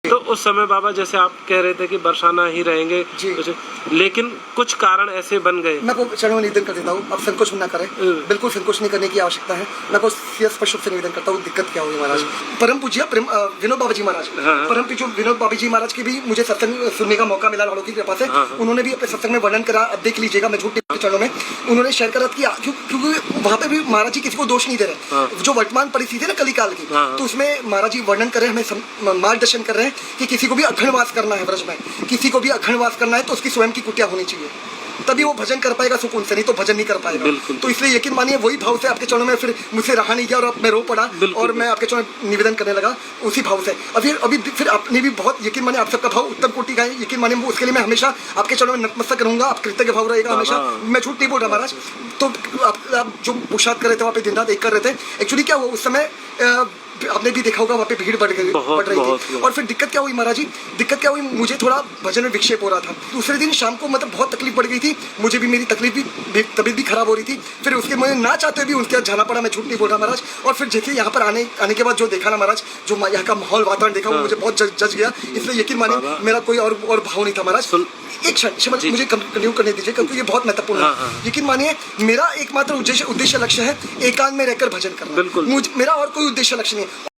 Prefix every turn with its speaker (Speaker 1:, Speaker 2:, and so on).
Speaker 1: तो उस समय बाबा जैसे आप कह रहे थे कि बरसाना ही रहेंगे लेकिन कुछ कारण ऐसे बन गए।
Speaker 2: मैं को चरणों में निवेदन कर देता हूँ, आप संकोच न करें, बिल्कुल संकोच नहीं करने की आवश्यकता है। मैं को स्पष्ट रूप से निवेदन करता हूँ, दिक्कत क्या हुई महाराज। परम पूज्य विनोद बाबा जी महाराज, परम पूज्य विनोद बाबा जी महाराज की भी मुझे सत्संग सुनने का मौका मिला लाड़ों की कृपा से। उन्होंने भी अपने सत्संग में वर्णन करा, अब देख लीजिएगा, मैं झूठ के चरणों में उन्होंने शेयर करा कि क्योंकि वहाँ पे भी महाराज जी किसी को दोष नहीं दे रहे। जो वर्तमान परिस्थिति है ना कली काल की, तो उसमें महाराज जी वर्णन कर रहे हैं, हमें मार्गदर्शन कर रहे हैं कि किसी को भी अखंड वास करना है ब्रज में, किसी को भी अखंड वास करना है तो उसकी स्वयं की कुटिया होनी चाहिए, तभी वो भजन कर पाएगा सुकून से, नहीं तो भजन नहीं कर पाएगा। तो इसलिए यकीन मानिए वही भाव से आपके चरणों में फिर मुझसे रहा नहीं गया और अब मैं रो पड़ा और मैं आपके चरणों में निवेदन करने लगा उसी भाव से। अभी फिर आपने भी बहुत यकीन मानिए आप सबका भाव उत्तम कोटि का है, यकीन मानिए उसके लिए मैं हमेशा आपके चरणों में नतमस्तक रहूंगा, आप कृतज्ञ भाव रहेगा हमेशा, मैं झूठ नहीं बोल रहा महाराज। तो आप जो पुरुषार्थ कर रहे थे वहाँ पे दिन रात एक कर रहे थे, एक्चुअली क्या हुआ उस समय आपने भी देखा होगा वहाँ पे भीड़ बढ़ रही थी। और फिर दिक्कत क्या हुई महाराज जी, दिक्कत क्या हुई, मुझे थोड़ा भजन में विक्षेप हो रहा था। दूसरे दिन शाम को मतलब बहुत तकलीफ बढ़ गई थी, मुझे भी मेरी तबीयत भी खराब हो रही थी। फिर उसके मुझे ना चाहते भी उनके जाना पड़ा, मैं झूठ नहीं बोल रहा महाराज। और फिर जैसे यहाँ पर आने के बाद जो देखा ना महाराज, जो यहाँ का माहौल वातावरण देखा वो मुझे बहुत जज गया। इसलिए यकीन माने मेरा कोई और भाव नहीं था महाराज। एक क्षण मुझे कंटिन्यू करने दीजिए क्योंकि ये बहुत महत्वपूर्ण है। यकीन मानिए मेरा एकमात्र उद्देश्य लक्ष्य है एकांत में रहकर भजन करना, मेरा और कोई उद्देश्य लक्ष्य नहीं है।